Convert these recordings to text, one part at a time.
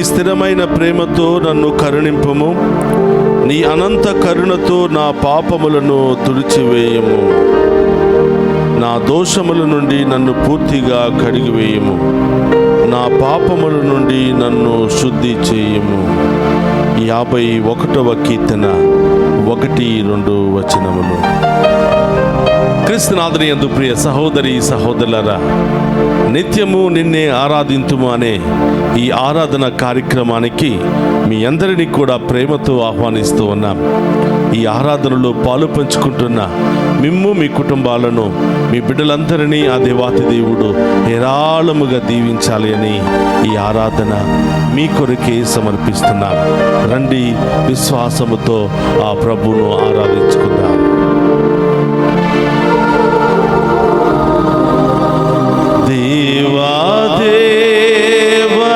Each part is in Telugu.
స్థిరమైన ప్రేమతో నన్ను కరుణింపుము. నీ అనంత కరుణతో నా పాపములను తుడిచివేయము. నా దోషముల నుండి నన్ను పూర్తిగా కడిగివేయము. నా పాపముల నుండి నన్ను శుద్ధి చేయము. 51వ కీర్తన 1-2 వచనములు. క్రీస్తునాథుని యందు ప్రియ సహోదరి సహోదరులారా, నిత్యము నిన్నే ఆరాధింతుము అనే ఈ ఆరాధన కార్యక్రమానికి మీ అందరినీ కూడా ప్రేమతో ఆహ్వానిస్తూ ఉన్నాం. ఈ ఆరాధనలో పాలు పంచుకుంటున్న మిమ్ము, మీ కుటుంబాలను, మీ బిడ్డలందరినీ ఆ దేవాతి దేవుడు హేరాళముగా దీవించాలి అని ఈ ఆరాధన మీ కొరకే సమర్పిస్తున్నాం. రండి, విశ్వాసముతో ఆ ప్రభువును ఆరాధించుకుందాం. దేవా దేవా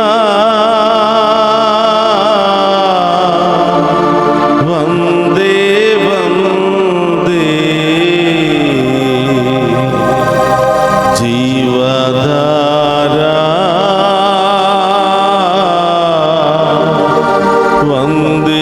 వందే వందే జీవధారా వందే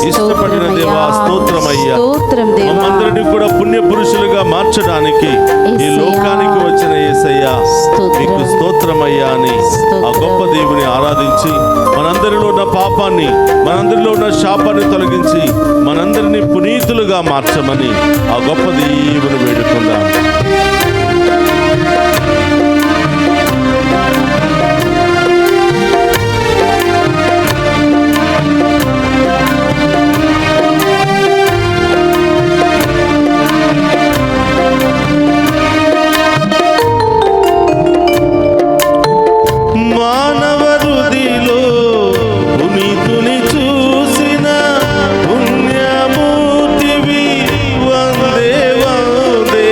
ఇష్టపడిన దేవా స్తోత్రమయ్యా. మమ్మందరినీ కూడా పుణ్య పురుషులుగా మార్చడానికి ఈ లోకానికి వచ్చిన యేసయ్యా మీకు స్తోత్రమయ్యా అని ఆ గొప్ప దేవుని ఆరాధించి మనందరిలో ఉన్న పాపాన్ని, మనందరిలో ఉన్న శాపాన్ని తొలగించి మనందరినీ పునీతులుగా మార్చమని ఆ గొప్ప దేవుని వేడుకుందాం. వందే వందే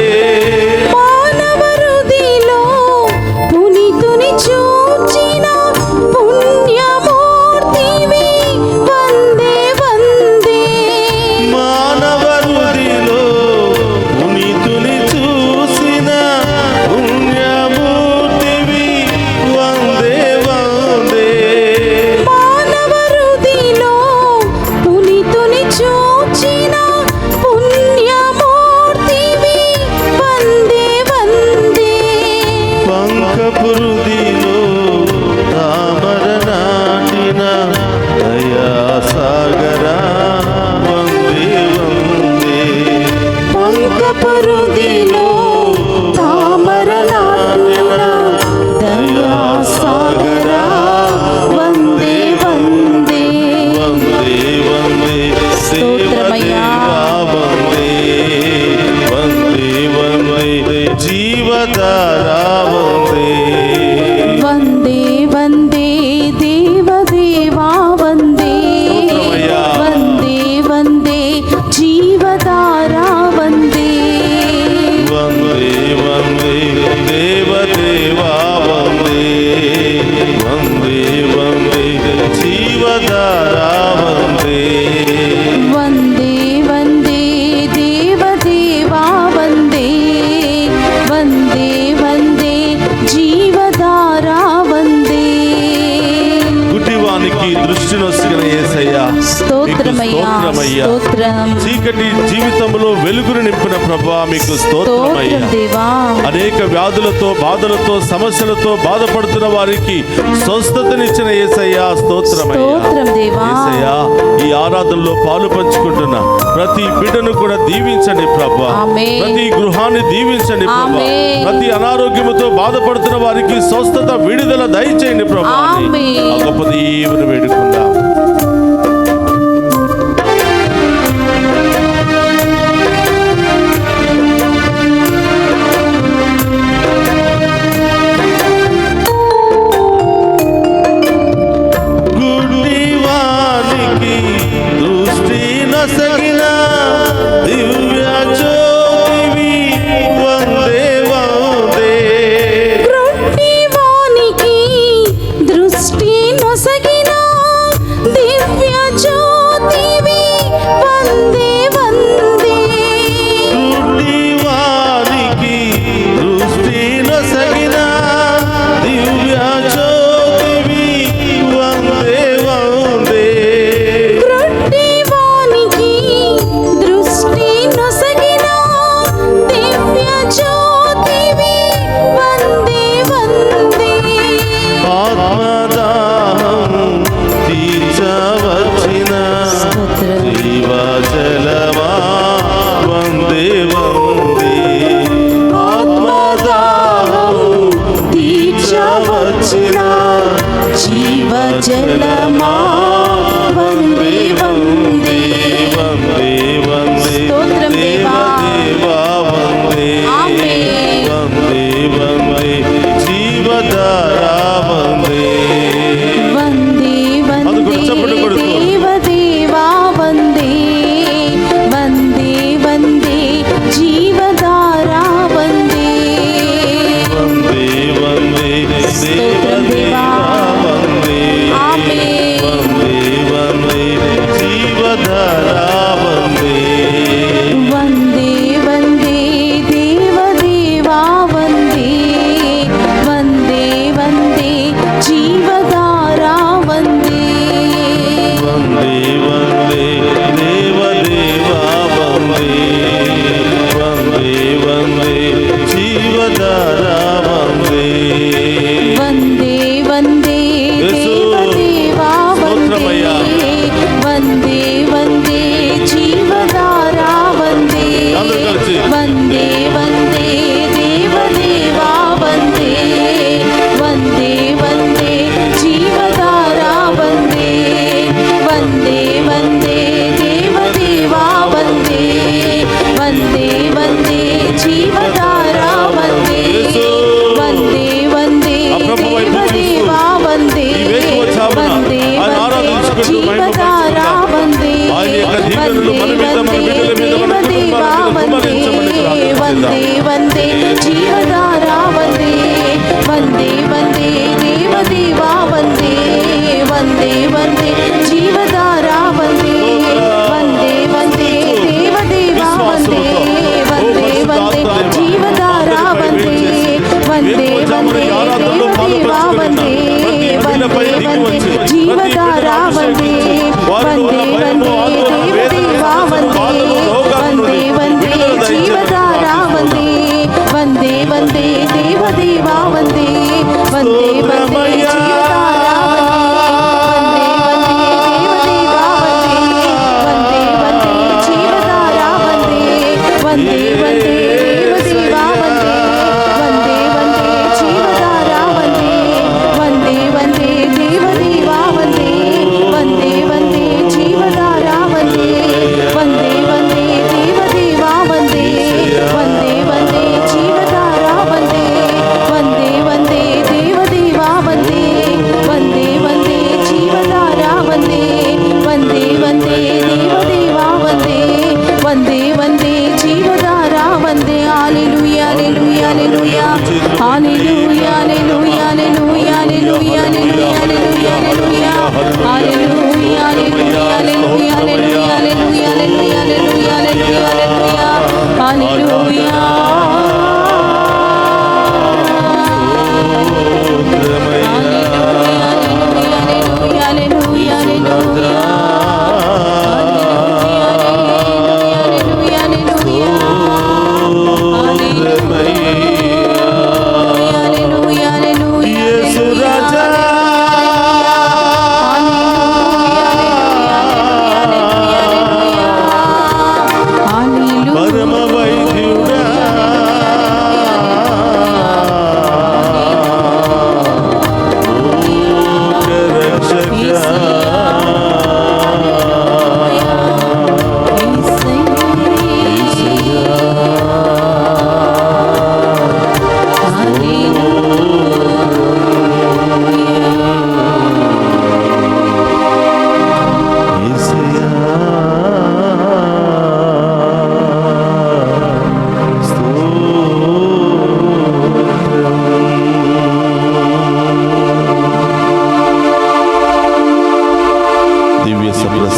స్తోత్రమయ్యా. చీకటి జీవితంలో వెలుగును నింపిన ప్రభువా మీకు స్తోత్రమయ్యా. అనేక వ్యాధులతో, బాధలతో, సమస్యలతో బాధపడుతున్న వారికి స్వస్థతనిచ్చిన యేసయ్యా స్తోత్రమయ్యా. యేసయ్యా, ఈ ఆరాధనలో పాలు పంచుకుంటున్న ప్రతి బిడ్డను కూడా దీవించండి ప్రభువా. ప్రతి గృహాన్ని దీవించండి ప్రభువా. ప్రతి అనారోగ్యముతో బాధపడుతున్న వారికి స్వస్థత, విడుదల దయచేయండి ప్రభువా. గొప్ప దేవుని వేడుకుందాం.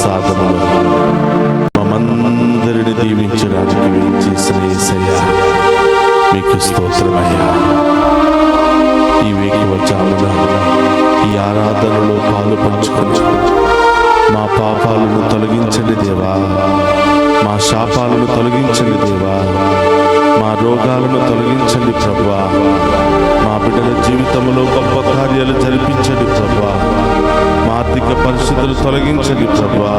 ప్రసాదములు మమ్మందరిని దీవించడానికి వేయించేసిన యేసయ్యా మీకు స్తోత్రమయ్యా. ఈ వేకువజామున ఈ ఆరాధనలో పాలు పంచుకొని మా పాపాలను తొలగించండి దేవా, మా శాపాలను తొలగించండి దేవా, మా రోగాలను తొలగించండి ప్రభువా, మా బిడ్డల జీవితంలో గొప్ప కార్యాలు జరిపించండి ప్రభువా, మా ఆర్థిక పరిస్థితులు తొలగించండి ప్రభువా.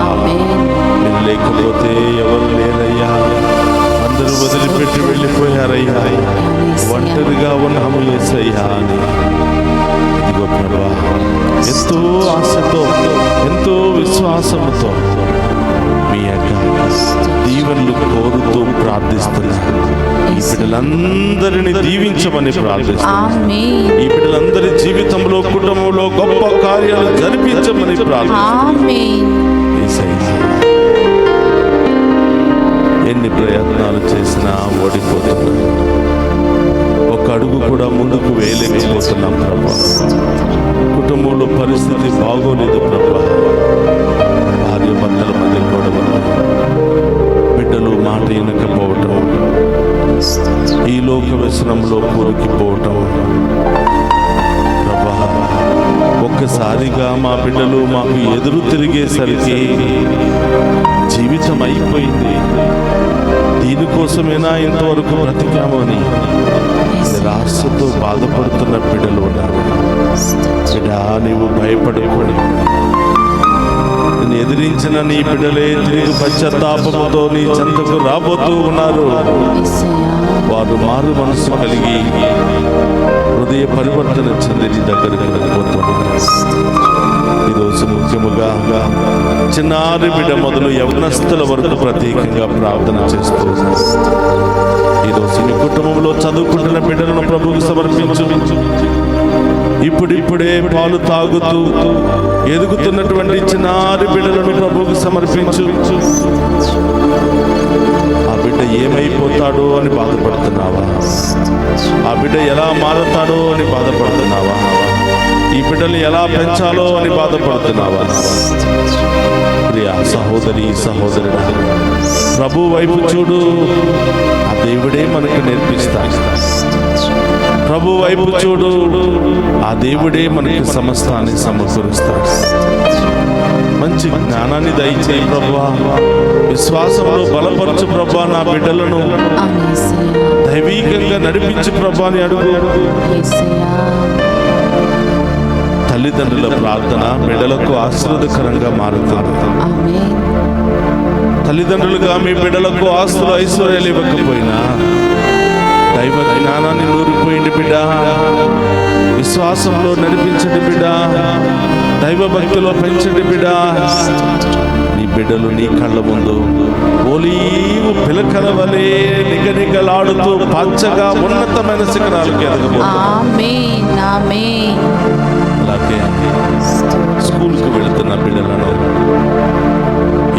మీరు లేకపోతే ఎవరు లేరయ్యా, అందరూ వదిలిపెట్టి వెళ్ళిపోయారయ్యా, ఒంటరిగా ఉన్నాము యేసయ్యా అని. ఇదిగో ప్రభువా, ఎంతో ఆశతో ఎంతో విశ్వాసముతో మీ యొక్క దీవెనలు కోరుతూ ప్రార్థిస్తున్నా. ఈ బిడ్డలందరినీ దీవించమని ప్రార్థిస్తున్నా. ఈ బిడ్డలందరి జీవితంలో కుటుంబంలో గొప్ప కార్యాలు జరిపించమని ప్రార్థిస్తున్నా. ఎన్ని ప్రయత్నాలు చేసినా ఓడిపోతున్నా, ఒక అడుగు కూడా ముందుకు వేయలేకపోతున్నాం ప్రభా. కుటుంబంలో పరిస్థితి బాగోలేదు ప్రభా. భార్య భర్తల మధ్య గొడవలు, బిడ్డలు మాట వినకపోవటం, ఈ లోక వ్యసనంలో కూరుకుపోవటం ప్రభా. ఒక్కసారిగా మా బిడ్డలు మాకు ఎదురు తిరిగేసరికి జీవితం అయిపోయింది, దీనికోసమేనా ఇంతవరకు బ్రతికాము అని నిరాశతో బాధపడుతున్న బిడ్డలు ఉన్నారు. బిడ్డా, నీవు భయపడకూడదు. నేను ఎదిరించిన నీ బిడ్డలే తిరిగి పశ్చాత్తాపముతో నీ చెంతకు రాబోతూ ఉన్నారు. వారు మారు మనసు కలిగి హృదయ పరివర్తన చెంది నీ దగ్గరికి వెళ్ళిపోతున్నారు. ఈరోజు ముఖ్యముగా చిన్నారి బిడ్డ మొదలు యవనస్తుల వరకు ప్రత్యేకంగా ప్రార్థన చేస్తూ ఈరోజు మీ కుటుంబంలో చదువుకుంటున్న బిడ్డలను ప్రభువుకు సమర్పించు. ఇప్పుడిప్పుడే పాలు తాగుతూ ఎదుగుతున్నటువంటి చిన్నారి బిడ్డలను ప్రభువుకు సమర్పించు. ఆ బిడ్డ ఏమైపోతాడో అని బాధపడుతున్నావా? ఆ బిడ్డ ఎలా మారతాడో అని బాధపడుతున్నావా? ఈ బిడ్డలు ఎలా పెంచాలో అని బాధపడుతున్నావా? ప్రియ సహోదరి సహోదరుడు, ప్రభు వైపు చూడు. ఆ దేవుడే మనకు నేర్పిస్తాడు. ప్రభు వైపు చూడు. ఆ దేవుడే మనకి సమస్తాన్ని సమకూరుస్తాడు. మంచి జ్ఞానాన్ని దయచేయి ప్రభువా. విశ్వాసంలో బలపరచు ప్రభువా. నా బిడ్డలను దైవీకంగా నడిపించు ప్రభువా అని అడుగు. తల్లిదండ్రుల ప్రార్థన బిడ్డలకు ఆశీర్వాదకరంగా మారుతుంది. తల్లిదండ్రులుగా మీ బిడ్డలకు ఆస్తులు ఐశ్వర్యాలు ఇవ్వకపోయినా దైవ జ్ఞానాన్ని నూరిపోయింది బిడ్డ. విశ్వాసంలో నడిపించండి బిడ్డ. దైవ భక్తిలో పెంచండి బిడ్డ. నీ బిడ్డలు నీ కళ్ళ ముందు ఓలీవు పిలకల వలె నిగనిగలాడుతూ పచ్చగా ఉన్నతమైన శిఖరాలకు ఎదగబోతున్నారు. అలాగే స్కూల్కి వెళుతున్న బిడ్డలను,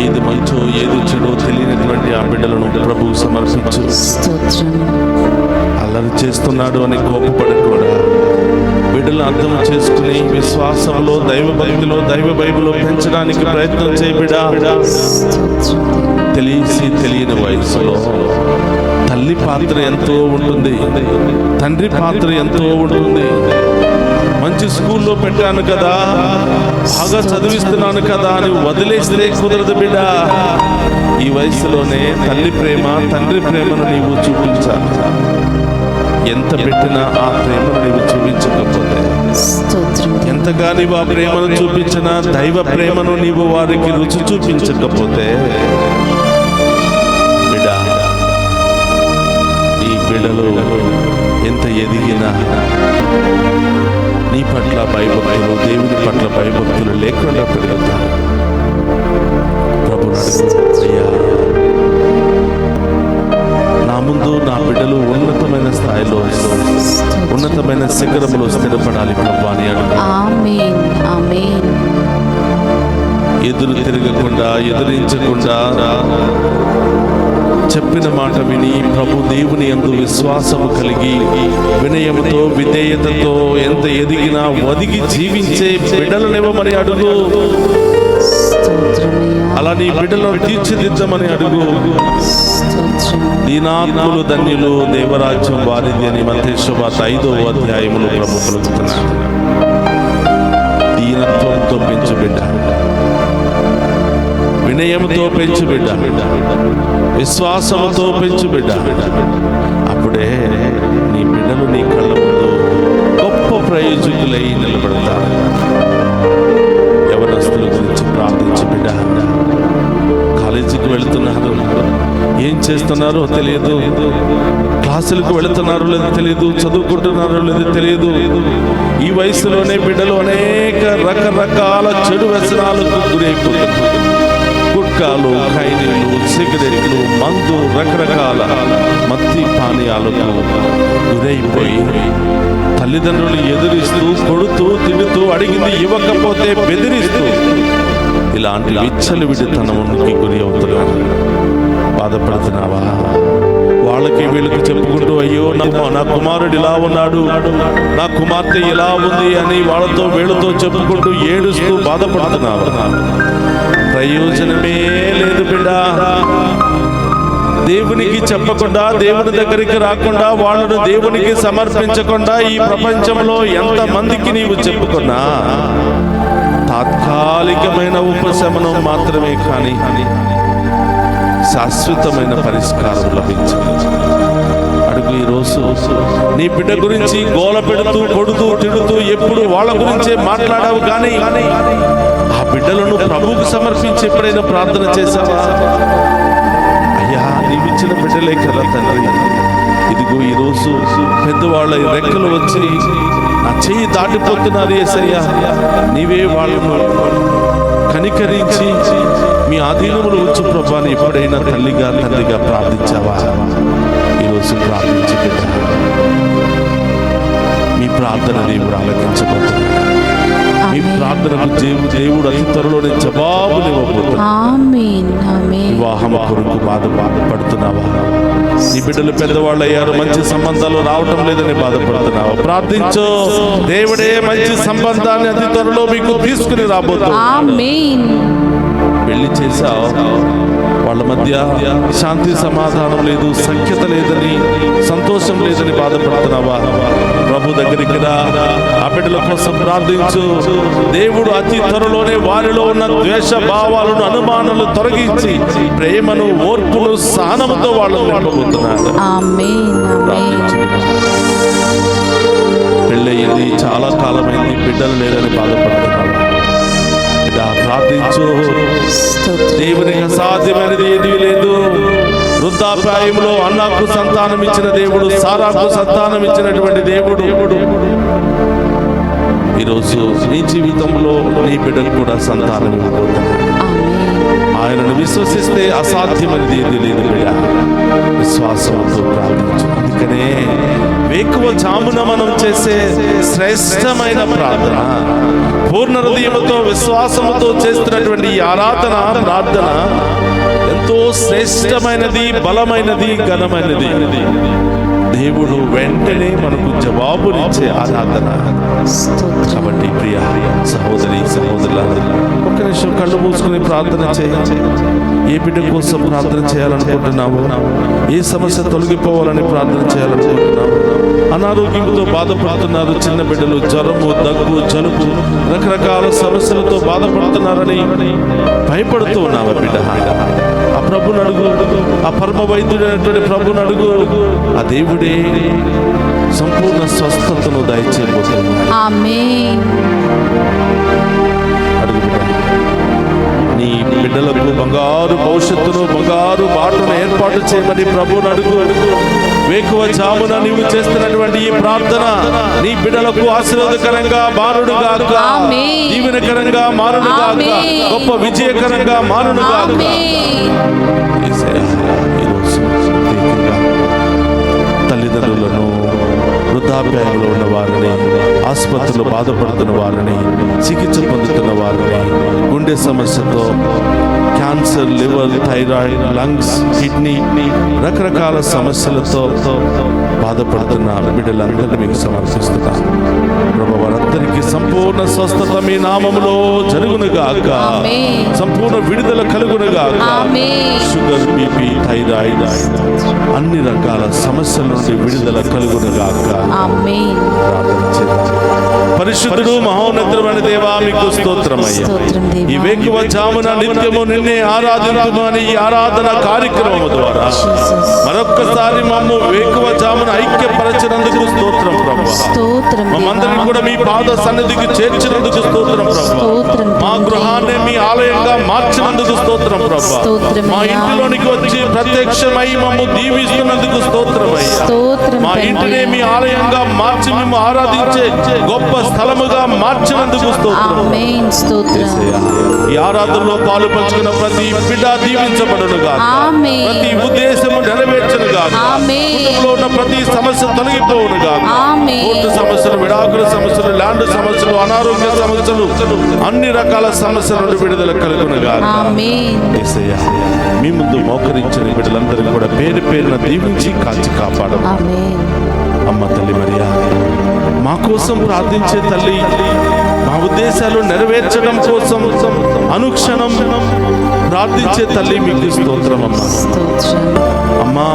ఏది మంచో ఏది చెడో తెలియనటువంటి ఆ బిడ్డలను ప్రభువు సమర్పించు. అల్లరి చేస్తున్నాడు అని కోపపడకూడా బిడ్డలను అర్థం చేసుకుని విశ్వాసంలో దైవ భక్తిలో దైవ బైబిల్లో పెంచడానికి ప్రయత్నం చేయబిడా. తెలిసి తెలియని వయసులో తల్లి పాత్ర ఎంతో ఉంటుంది, తండ్రి పాత్ర ఎంతో ఉంటుంది. మంచి స్కూల్లో పెట్టాను కదా, బాగా చదివిస్తున్నాను కదా అని వదిలేస్తే కుదరదు బిడ్డ. ఈ వయసులోనే తల్లి ప్రేమ తండ్రి ప్రేమను నీవు చూపించాలి. ఎంత పెట్టినా ఆ ప్రేమను నీవు చూపించకపోతే, ఎంతగా నీవు ఆ ప్రేమను చూపించినా దైవ ప్రేమను నీవు వారికి రుచి చూపించకపోతే బిడ్డ, ఈ బిడ్డలు ఎంత ఎదిగినా నీ పట్ల భయభక్తులు, దేవుని పట్ల భయభక్తులు లేకుండా పెరుగుతారు. ప్రభు అయ్యా, నా ముందు నా బిడ్డలు ఉన్నతమైన స్థాయిలో ఉన్నతమైన శిఖరంలో స్థిరపడాలి ప్రభు అని అడుగు. ఎదురు తిరగకుండా ఎదిరించకుండా చెప్పిన మాట విని ప్రభు దేవుని యందు విశ్వాసము కలిగి వినయముతో విధేయతతో ఎంత ఎదిగినా ఒదిగి జీవించే బిడ్డలనేమో మరి అడుగు. అలా నీ బిడ్డలను తీర్చిదిద్దమని అడుగు. స్తోత్రం. దీనాత్ములు ధన్యులు, దేవరాజ్యం వారిది అని మత్తయి సువార్త 5వ అధ్యాయములో ప్రభు పలుకుతున్నాడు. దీనత్వంతో పెంచు బిడ్డ, వినయంతో పెంచు బిడ్డ, విశ్వాసంతో పెంచు బిడ్డ. అప్పుడే నీ బిడ్డలు నీ కళ్ళ ముందు గొప్ప ప్రయోజకులై నిలబడతారు. యవనస్తుల గురించి ప్రార్థించు బిడ్డ. కాలేజీకి వెళుతున్నారు, ఏం చేస్తున్నారో తెలియదు. క్లాసులకు వెళుతున్నారో లేదో తెలియదు, చదువుకుంటున్నారో లేదో తెలియదు. ఈ వయసులోనే బిడ్డలు అనేక రకరకాల చెడు వ్యసనాలకు గురైపోతున్నారు. గుట్కాలు, ఖైనీలు, సిగరెట్లు, మందు, రకరకాల మత్తి పానీయాలకు గురైపోయి తల్లిదండ్రులు ఎదురిస్తూ, కొడుతూ, తిడుతూ, అడిగింది ఇవ్వకపోతే బెదిరిస్తూ ఇలాంటి విచ్చలవిడితనానికి గురి అవుతున్నారు. బాధపడుతున్నావా? వాళ్ళకి వీళ్ళకి చెప్పుకుంటూ అయ్యో నా కుమారుడు ఇలా ఉన్నాడు, నా కుమార్తె ఇలా ఉంది అని వాళ్ళతో వీళ్ళతో చెప్పుకుంటూ ఏడుస్తూ బాధపడుతున్నావా? ప్రయోజనమే లేదు బిడ్డ. దేవునికి చెప్పకుండా, దేవుని దగ్గరికి రాకుండా, వాళ్ళను దేవునికి సమర్పించకుండా ఈ ప్రపంచంలో ఎంతమందికి నీవు చెప్పుకున్నా తాత్కాలికమైన ఉపశమనం మాత్రమే కానీ శాశ్వతమైన పరిష్కారం లభించదు. అడుగు. ఈరోజు నీ బిడ్డ గురించి గోల పెడుతూ, కొడుతూ, తిడుతూ ఎప్పుడు వాళ్ళ గురించే మాట్లాడావు కానీ ఆ బిడ్డలను ప్రభువుకు సమర్పించి ఎప్పుడైనా ప్రార్థన చేశావా? అయ్యా, నీవిచ్చిన బిడ్డలే కదా తండ్రి, ఇదిగో ఈరోజు పెద్దవాళ్ళ రెక్కలు వచ్చి నా చెయ్యి దాటిపోతున్నారు యేసయ్యా, నీవే వాళ్ళను కనికరించి మీ ఆధీనములు వచ్చు ప్రభా అని ఎప్పుడైనా తల్లిగా తండ్రిగా ప్రార్థించావా? ఈరోజు ప్రార్థించి బిడ్డ, మీ ప్రార్థన దేవుడు ఆలకించబోతున్నాడు. మీ ప్రార్థనకు దేవుడు అతి త్వరలోనే జవాబునివ్వబోతున్నాడు. వివాహం కొరకు బాధపడుతున్నావా? నీ బిడ్డలు పెద్దవాళ్ళు అయ్యారు, మంచి సంబంధాలు రావటం లేదని బాధపడుతున్నావా? ప్రార్థించు. దేవుడే మంచి సంబంధాన్ని అతి త్వరలో మీకు తీసుకుని రాబోతున్నాడు. పెళ్లి చేశావు, వాళ్ళ మధ్య శాంతి సమాధానం లేదు, సఖ్యత లేదని, సంతోషం లేదని బాధపడుతున్నావా? ప్రభు దగ్గరికి రా, ఆ బిడ్డల కోసం ప్రార్థించు. దేవుడు అతి త్వరలోనే వారిలో ఉన్న ద్వేష భావాలను, అనుమానాలను తొలగించి ప్రేమను, ఓర్పును, సహనముతో వాళ్ళను నింపబోతున్నాడు. పెళ్ళయింది, చాలా కాలమైంది, బిడ్డలు లేదని బాధపడుతున్నావా? ప్రార్థించు. దేవునికి అసాధ్యమైనది ఏదీ లేదు. వృద్ధాప్యాయంలో అన్నాకు సంతానం ఇచ్చిన దేవుడు, సారాకు సంతానం ఇచ్చినటువంటి దేవుడు ఈరోజు నీ జీవితంలో నీ బిడ్డలు కూడా సంతానం ఇవ్వబోతున్నాడు. ఆయనను విశ్వసిస్తే అసాధ్యమైనది ఏదీ లేదు బిడ్డ. విశ్వాసంతో ప్రార్థించు. అందుకనే వేకువ జామున మనం చేసే శ్రేష్టమైన ప్రార్థన, పూర్ణ హృదయముతో విశ్వాసముతో చేస్తున్నటువంటి ఈ ఆరాధన, ప్రార్థన ఎంతో శ్రేష్టమైనది, బలమైనది, ఘనమైనది. దేవుడు వెంటనే మనకు జవాబునిచ్చే ఆరాధన. కాబట్టి ప్రియ సహోదరి, సహోదరులారా, ఒక్క నిమిషం కళ్ళు మూసుకుని ప్రార్థన చేయండి. ఏ బిడ్డ కోసం ప్రార్థన చేయాలనుకుంటున్నావు? ఏ సమస్య తొలగిపోవాలని ప్రార్థన చేయాలనుకుంటున్నావు? అనారోగ్యంతో బాధపడుతున్నారు చిన్న బిడ్డలు, జ్వరము, దగ్గు, జలుబు, రకరకాల సమస్యలతో బాధపడుతున్నారని భయపడుతూ ఉన్నావా బిడ్డ? ఆ ప్రభుని అడుగు. ఆ పరమ వైద్యుడైనటువంటి ప్రభుని అడుగు. ఆ దేవుడే సంపూర్ణ స్వస్థతను దయచేయబోతున్నాడు. అడుగు బిడ్డ. నీ బిడ్డలకు బంగారు భవిష్యత్తును, బంగారు బాటను ఏర్పాటు చేయమని ప్రభుని అడుగు. వేకువ జామున నీవు చేస్తున్నటువంటి ఈ ప్రార్థన నీ బిడ్డలకు ఆశీర్వాదకరంగా మారునుగాక, దీవెనకరంగా మారునుగాక, గొప్ప విజయకరంగా మారునుగాక. ఈరోజు తల్లిదండ్రులను, వృద్ధాప్యాయంలో ఉన్న వారిని ఆసుపత్రిలో బాధపడుతున్న వారిని, చికిత్స పొందుతున్న వారిని, గుండె సమస్యతో, cancer, liver, thyroid, lungs, kidney, రకరకాల సమస్యలతో బాధపడుతున్న బిడ్డలందరినీ మీకు సమర్పిస్తున్నాను ప్రభు. వారందరికీ సంపూర్ణ స్వస్థత మీ నామములో జరుగునుగాక. సంపూర్ణ విడుదల కలుగునుగాక. షుగర్, బీపీ, థైరాయిడ్, అన్ని రకాల సమస్యల నుండి విడుదల కలుగునుగాక. ప్రార్థన చేద్దాం. పరిశుద్ధుడు మహోన్నతుడైన దేవా, మీకు స్తోత్రమయ్యా. ఈ వేకువ జామున నిత్యము నిన్నే ఆరాధించుమని ఈ ఆరాధన కార్యక్రమము ద్వారా మరొక్కసారి మమ్ము వేకువ జామున ఐక్యపరచినందుకు స్తోత్రం ప్రభు. మమ్మందరినీ కూడా మీ పాద సన్నిధికి చేర్చినందుకు స్తోత్రం ప్రభు. మా గృహాన్ని మీ ఆలయంగా మార్చినందుకు స్తోత్రం ప్రభు. మా ఇంటిలోనికి వచ్చి ప్రత్యక్షమై మమ్ము దీవిస్తున్నందుకు స్తోత్రమయ్యా. మా ఇంటిని మీ ఆలయంగా మార్చి మేము ఆరాధించే గొప్ప స్థలముగా మార్చినందుకు స్తోత్రం. ఈ ఆరాధనలో పాలు పంచుకున్న ప్రతి బిడ్డ దీవించబడునుగా, ప్రతి ఉద్దేశము నెరవేర్చునుగా, కుటుంబంలో ఉన్న ప్రతి సమస్య తొలగిపోవునుగా. కోర్టు సమస్యలు, విడాకుల సమస్యలు, ల్యాండ్ సమస్యలు, అనారోగ్య సమస్యలు, అన్ని రకాల సమస్యల నుండి విడుదల కలుగునుగా. యేసయ్యా, మీ ముందు మోకరించిన బిడ్డలందరినీ కూడా పేరు పేరున దీవించి కాచి కాపాడము. అమ్మ తల్లి మరియా, మా కోసం ప్రార్థించే తల్లి, మా ఉద్దేశాలు నెరవేర్చడం కోసం అనుక్షణం ప్రార్థించే తల్లి, మీకు స్తోత్రం అమ్మా.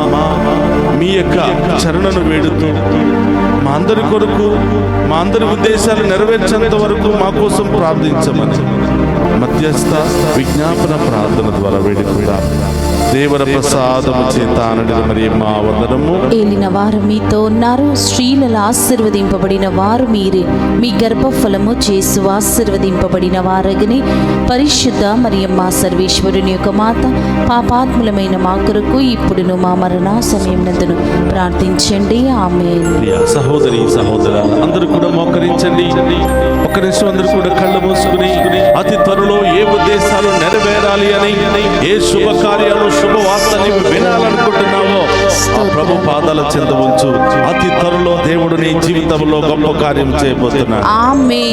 మీ యొక్క చరణను వేడుతూ మా అందరి కొరకు, మా అందరి ఉద్దేశాలు నెరవేర్చేంత వరకు మా కోసం ప్రార్థించమని మధ్యస్థ విజ్ఞాపన ప్రార్థన ద్వారా వేడుకుందా. దేవర ప్రసాదము చేత అనడిన మరి మా వందనము. ఏలిన వారు మీతో ఉన్నారు, స్త్రీలలో ఆశీర్వదింపబడిన వారు మీరే. మీ గర్భఫలము చేసు ఆశీర్వదింపబడిన వారగని పరిశుద్ధ మరియమ్మ సర్వేశ్వరుని యొక్క మాత, పాపాత్ములమైన మా కొరకు ఇప్పుడును మా మరణ సమయం నందును ప్రార్థించండి. ఆమేన్. సహోదరి సహోదర అందరూ కూడా మోకరించండి. ఒక్క నిమిషం అందరూ కూడా కళ్ళు మూసుకుని అతి త్వరలో ఏ ఉద్దేశాలు నెరవేరాలి అని, ఏ శుభకార్యాలు, శుభవార్తని వినాలనుకుంటున్నావో ఆ ప్రభు పాదాల చెంత ఉంచు. అతి త్వరలో దేవుడు నీ జీవితంలో గొప్ప కార్యం చేయబోతున్నాడు.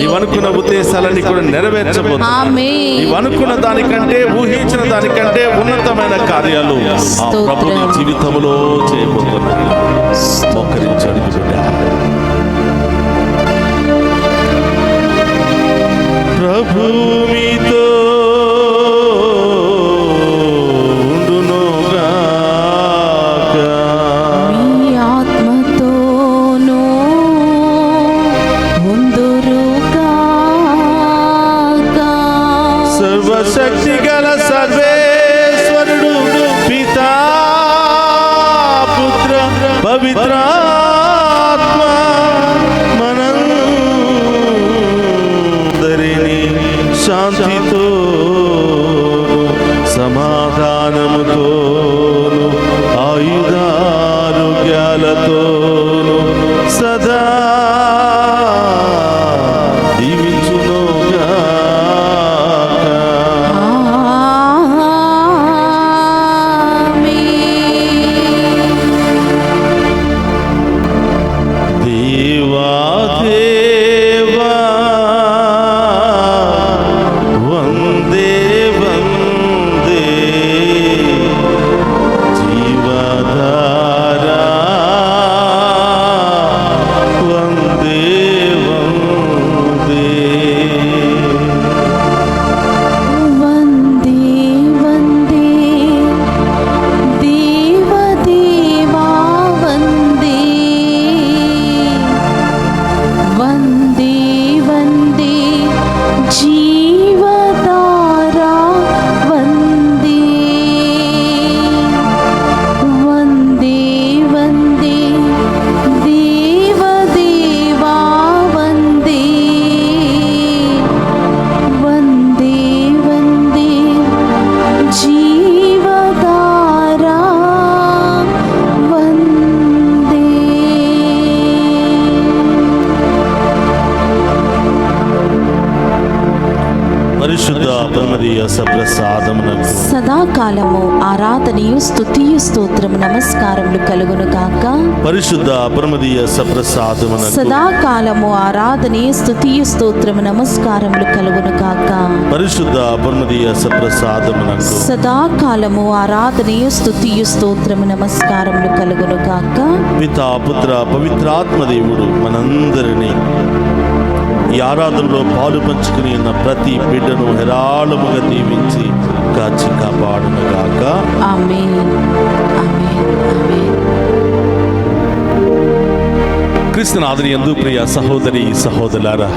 నీవనుకున్న ఉద్దేశాలన్నీ కూడా నెరవేర్చబోతున్నాడు. నీవనుకున్న దానికంటే, ఊహించిన దానికంటే ఉన్నతమైన కార్యాలు ఆ ప్రభు నీ జీవితంలో చేయబోతున్నాడు. మోకరించాడు బిడ్డ. ప్రభు మీతో శక్తి గల సర్వేశ్వరుడు పితా, పుత్ర, పవిత్రాత్మ మనందరినీ శాంతి సదాకాలము ఆరాధనయు స్తుతియు స్తోత్రము నమస్కారములు కలుగును గాక. పరిశుద్ధ పరమదీయ సప్రసాదమునకు సదాకాలము ఆరాధనయు స్తుతియు స్తోత్రము నమస్కారములు కలుగును గాక. పరిశుద్ధ పరమదీయ సప్రసాదమునకు సదాకాలము ఆరాధనయు స్తుతియు స్తోత్రము నమస్కారములు కలుగును గాక. పితా పుత్ర పవిత్రాత్మ దేవుడు మనందరినీ ఈ ఆరాధనలో పాలు పంచుకుని ఉన్న ప్రతి బిడ్డను హెరాళముగా దీవించి కాచి కాపాడును గాక. ఆమేన్. ఆమేన్. ఆమేన్. క్రీస్తునాథుని యందు ప్రియ సహోదరి సహోదరులారా,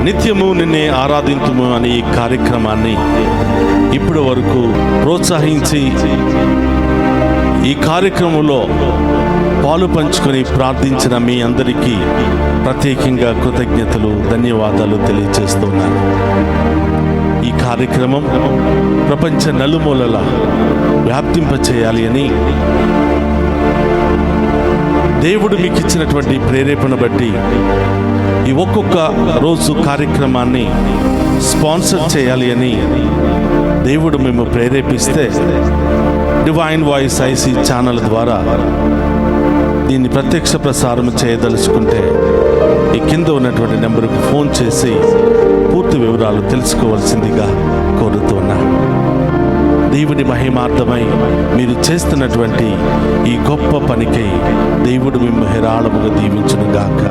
నిత్యము నిన్నే ఆరాధింతుము అనే ఈ కార్యక్రమాన్ని ఇప్పటి వరకు ప్రోత్సహించి ఈ కార్యక్రమంలో పాలు పంచుకొని ప్రార్థించిన మీ అందరికీ ప్రత్యేకంగా కృతజ్ఞతలు, ధన్యవాదాలు తెలియజేస్తున్నాను. ఈ కార్యక్రమం ప్రపంచ నలుమూలలా వ్యాప్తింపచేయాలి అని దేవుడు మీకు ఇచ్చినటువంటి ప్రేరేపణ బట్టి ఈ ఒక్కొక్క రోజు కార్యక్రమాన్ని స్పాన్సర్ చేయాలి అని దేవుడు మేము ప్రేరేపిస్తే డివైన్ వాయిస్ ఐసీ ఛానల్ ద్వారా దీన్ని ప్రత్యక్ష ప్రసారం చేయదలుచుకుంటే ఈ కింద ఉన్నటువంటి నెంబర్కు ఫోన్ చేసి పూర్తి వివరాలు తెలుసుకోవాల్సిందిగా కోరుతున్నా. దేవుడి మహిమార్థమై మీరు చేస్తున్నటువంటి ఈ గొప్ప పనికై దేవుడు మిమ్మల్ని హెరాళముగా దీవించును గాక.